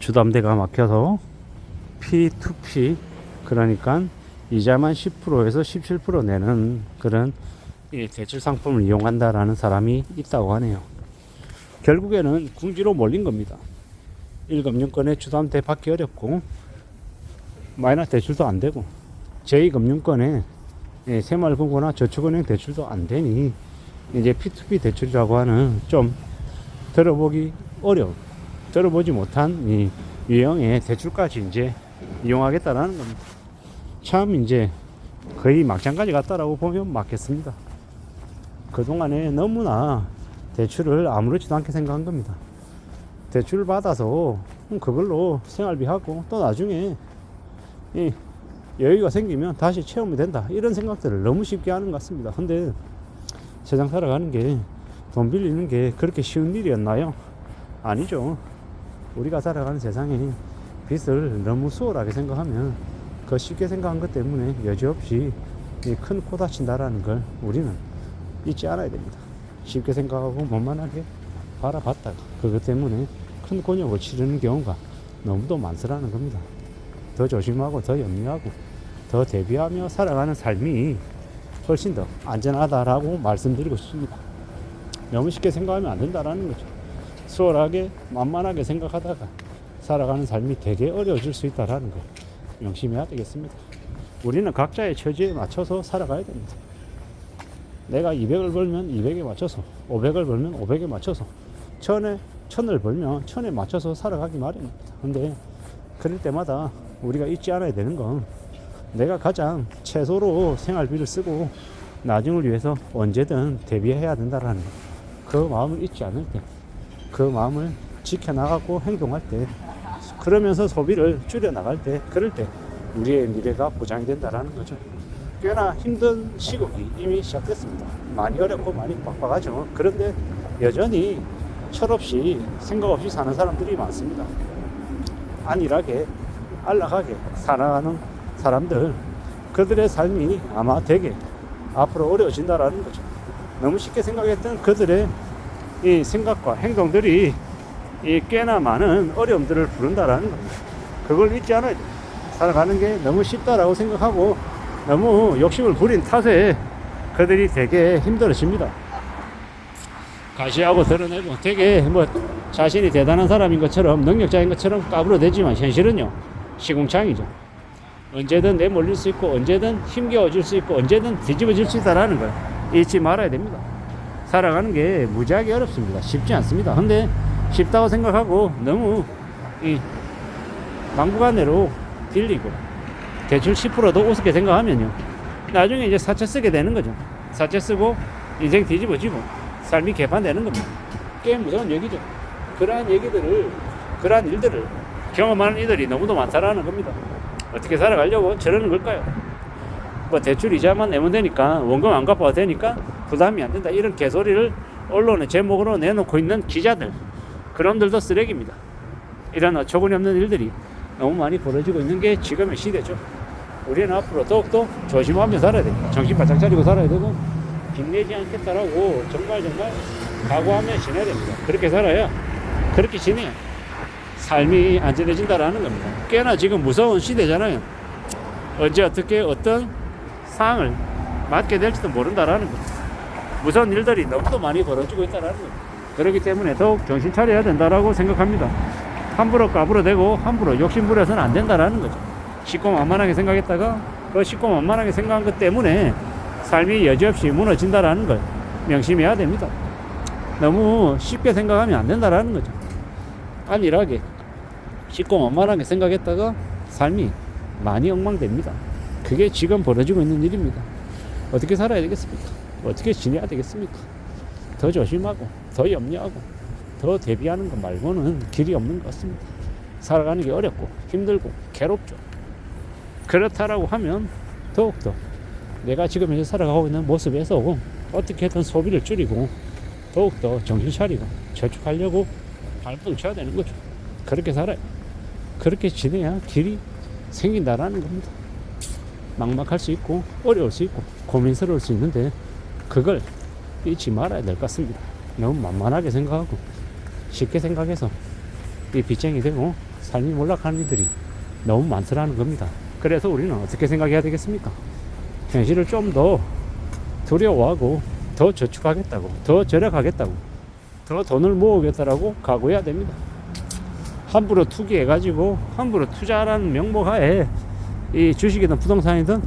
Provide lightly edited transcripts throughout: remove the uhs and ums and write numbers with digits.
주담대가 막혀서 P2P, 그러니까 이자만 10%에서 17% 내는 그런 대출 상품을 이용한다라는 사람이 있다고 하네요. 결국에는 궁지로 몰린 겁니다. 1금융권에 주담대 받기 어렵고 마이너스 대출도 안 되고 제2금융권에 새마을금고나 저축은행 대출도 안 되니 이제 P2P 대출이라고 하는 좀 들어보지 못한 이 유형의 대출까지 이제 이용하겠다라는 겁니다. 참 이제 거의 막장까지 갔다라고 보면 맞겠습니다. 그동안에 너무나 대출을 아무렇지도 않게 생각한 겁니다. 대출을 받아서 그걸로 생활비하고 또 나중에 여유가 생기면 다시 채우면 된다, 이런 생각들을 너무 쉽게 하는 것 같습니다. 근데 세상 살아가는 게 돈 빌리는 게 그렇게 쉬운 일이었나요? 아니죠. 우리가 살아가는 세상에 빚을 너무 수월하게 생각하면 그 쉽게 생각한 것 때문에 여지없이 큰 코 다친다라는 걸 우리는 잊지 않아야 됩니다. 쉽게 생각하고 만만하게 바라봤다가 그것 때문에 큰 곤욕을 치르는 경우가 너무도 많으라는 겁니다. 더 조심하고 더 염려하고 더 대비하며 살아가는 삶이 훨씬 더 안전하다라고 말씀드리고 싶습니다. 너무 쉽게 생각하면 안 된다라는 거죠. 수월하게 만만하게 생각하다가 살아가는 삶이 되게 어려워질 수 있다라는 거 명심해야 되겠습니다. 우리는 각자의 처지에 맞춰서 살아가야 됩니다. 내가 200을 벌면 200에 맞춰서, 500을 벌면 500에 맞춰서, 1000을 벌면 1000에 맞춰서 살아가기 마련입니다. 근데 그럴 때마다 우리가 잊지 않아야 되는 건 내가 가장 최소로 생활비를 쓰고 나중을 위해서 언제든 대비해야 된다라는 거. 그 마음을 잊지 않을 때, 그 마음을 지켜나가고 행동할 때, 그러면서 소비를 줄여나갈 때, 그럴 때 우리의 미래가 보장이 된다라는 거죠. 꽤나 힘든 시국이 이미 시작됐습니다. 많이 어렵고 많이 빡빡하죠. 그런데 여전히 철없이 생각 없이 사는 사람들이 많습니다. 안일하게 안락하게 살아가는 사람들, 그들의 삶이 아마 되게 앞으로 어려워진다라는 거죠. 너무 쉽게 생각했던 그들의 이 생각과 행동들이 꽤나 많은 어려움들을 부른다라는 겁니다. 그걸 잊지 않아야 돼요. 살아가는 게 너무 쉽다라고 생각하고 너무 욕심을 부린 탓에 그들이 되게 힘들어집니다. 가시하고 드러내고 되게 자신이 대단한 사람인 것처럼 능력자인 것처럼 까불어대지만 현실은요 시궁창이죠. 언제든 내몰릴 수 있고 언제든 힘겨워질 수 있고 언제든 뒤집어질 수 있다라는 걸 잊지 말아야 됩니다. 살아가는 게 무지하게 어렵습니다. 쉽지 않습니다. 근데 쉽다고 생각하고 너무 막무가내로 빌리고 대출 10%도 우습게 생각하면요 나중에 이제 사채 쓰게 되는 거죠. 사채 쓰고 인생 뒤집어지고 삶이 개판되는 겁니다. 꽤 무서운 얘기죠. 그러한 일들을 경험하는 이들이 너무도 많다라는 겁니다. 어떻게 살아가려고 저러는 걸까요? 대출 이자만 내면 되니까 원금 안 갚아도 되니까 부담이 안 된다, 이런 개소리를 언론의 제목으로 내놓고 있는 기자들, 그놈들도 쓰레기입니다. 이런 어처구니 없는 일들이 너무 많이 벌어지고 있는 게 지금의 시대죠. 우리는 앞으로 더욱더 조심하며 살아야 됩니다. 정신 바짝 차리고 살아야 되고 빛내지 않겠다라고 정말 각오하며 지내야 됩니다. 그렇게 살아야, 그렇게 지내야 삶이 안전해진다라는 겁니다. 꽤나 지금 무서운 시대잖아요. 언제 어떻게 어떤 상황을 맞게 될지도 모른다라는 겁니다. 무서운 일들이 너무도 많이 벌어지고 있다라는 겁니다. 그렇기 때문에 더욱 정신 차려야 된다라고 생각합니다. 함부로 까불어대고 함부로 욕심부려서는 안 된다라는 거죠. 쉽고 만만하게 생각했다가 그 쉽고 만만하게 생각한 것 때문에 삶이 여지없이 무너진다라는 걸 명심해야 됩니다. 너무 쉽게 생각하면 안 된다라는 거죠. 안일하게 쉽고 만만하게 생각했다가 삶이 많이 엉망됩니다. 그게 지금 벌어지고 있는 일입니다. 어떻게 살아야 되겠습니까? 어떻게 지내야 되겠습니까? 더 조심하고 더 염려하고 더 대비하는 것 말고는 길이 없는 것 같습니다. 살아가는 게 어렵고 힘들고 괴롭죠. 그렇다라고 하면 더욱더 내가 지금 현재 살아가고 있는 모습에서 어떻게든 소비를 줄이고 더욱더 정신 차리고 저축하려고 발버둥 쳐야 되는 거죠. 그렇게 살아요. 그렇게 지내야 길이 생긴다라는 겁니다. 막막할 수 있고 어려울 수 있고 고민스러울 수 있는데 그걸 잊지 말아야 될 것 같습니다. 너무 만만하게 생각하고 쉽게 생각해서 이 빚쟁이 되고 삶이 몰락하는 이들이 너무 많더라는 겁니다. 그래서 우리는 어떻게 생각해야 되겠습니까? 현실을 좀 더 두려워하고 더 저축하겠다고, 더 절약하겠다고, 더 돈을 모으겠다라고 각오해야 됩니다. 함부로 투기해가지고 함부로 투자라는 명목하에 이 주식이든 부동산이든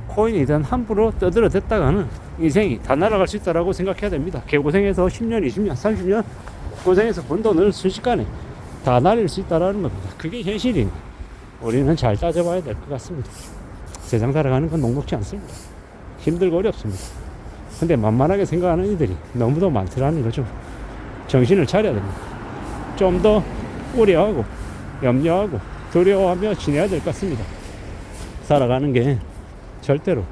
코인이든 함부로 떠들어댔다가는 인생이 다 날아갈 수 있다라고 생각해야 됩니다. 개고생해서 10년, 20년, 30년 고생해서 번 돈을 순식간에 다 날릴 수 있다라는 겁니다. 그게 현실이니 우리는 잘 따져봐야 될 것 같습니다. 세상 살아가는 건 녹록지 않습니다. 힘들고 어렵습니다. 근데 만만하게 생각하는 이들이 너무도 많더라는 거죠. 정신을 차려야 됩니다. 좀 더 우려하고 염려하고 두려워하며 지내야 될 것 같습니다. 살아가는 게 절대로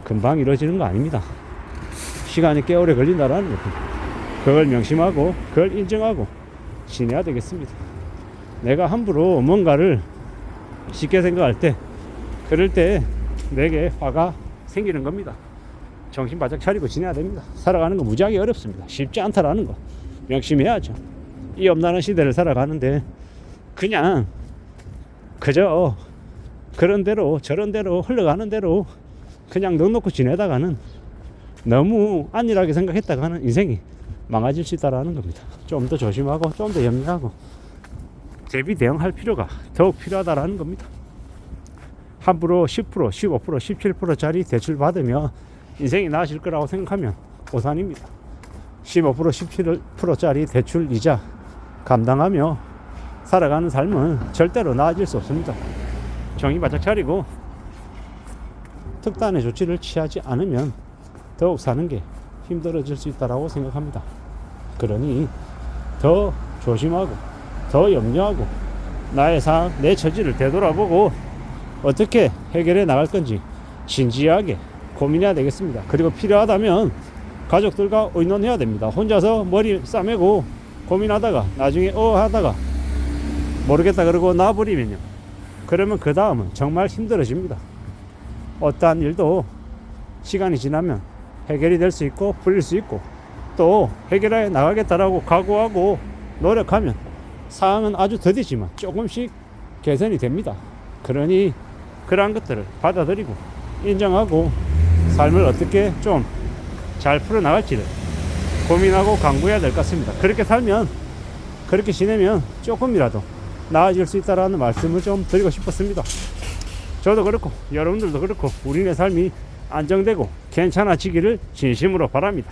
금방 이루어지는 거 아닙니다. 시간이 꽤 오래 걸린다라는 겁니다. 그걸 명심하고 그걸 인정하고 지내야 되겠습니다. 내가 함부로 뭔가를 쉽게 생각할 때, 그럴 때 내게 화가 생기는 겁니다. 정신 바짝 차리고 지내야 됩니다. 살아가는 거 무지하게 어렵습니다. 쉽지 않다라는 거 명심해야죠. 이 엄난한 시대를 살아가는데 그냥 그저 그런 대로 저런 대로 흘러가는 대로 그냥 넉넉히 지내다가는 너무 안일하게 생각했다가는 인생이 망가질 수 있다라는 겁니다. 좀 더 조심하고 좀 더 염려하고 대비 대응할 필요가 더욱 필요하다라는 겁니다. 함부로 10%, 15%, 17%짜리 대출 받으며 인생이 나아질 거라고 생각하면 오산입니다. 15%, 17%짜리 대출 이자 감당하며 살아가는 삶은 절대로 나아질 수 없습니다. 정신 바짝 차리고 특단의 조치를 취하지 않으면 더욱 사는 게 힘들어질 수 있다고 생각합니다. 그러니 더 조심하고 더 염려하고 나의 상황, 내 처지를 되돌아보고 어떻게 해결해 나갈 건지 진지하게 고민해야 되겠습니다. 그리고 필요하다면 가족들과 의논해야 됩니다. 혼자서 머리 싸매고 고민하다가 나중에 하다가 모르겠다 그러고 놔버리면요, 그러면 그 다음은 정말 힘들어집니다. 어떠한 일도 시간이 지나면 해결이 될 수 있고 풀릴 수 있고 또 해결해 나가겠다라고 각오하고 노력하면 상황은 아주 더디지만 조금씩 개선이 됩니다. 그러니 그러한 것들을 받아들이고 인정하고 삶을 어떻게 좀 잘 풀어나갈지를 고민하고 강구해야 될 것 같습니다. 그렇게 살면, 그렇게 지내면 조금이라도 나아질 수 있다는 말씀을 좀 드리고 싶었습니다. 저도 그렇고 여러분들도 그렇고 우리네 삶이 안정되고 괜찮아지기를 진심으로 바랍니다.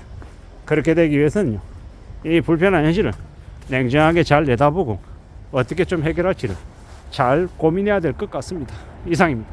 그렇게 되기 위해서는요, 이 불편한 현실을 냉정하게 잘 내다보고 어떻게 좀 해결할지를 잘 고민해야 될 것 같습니다. 이상입니다.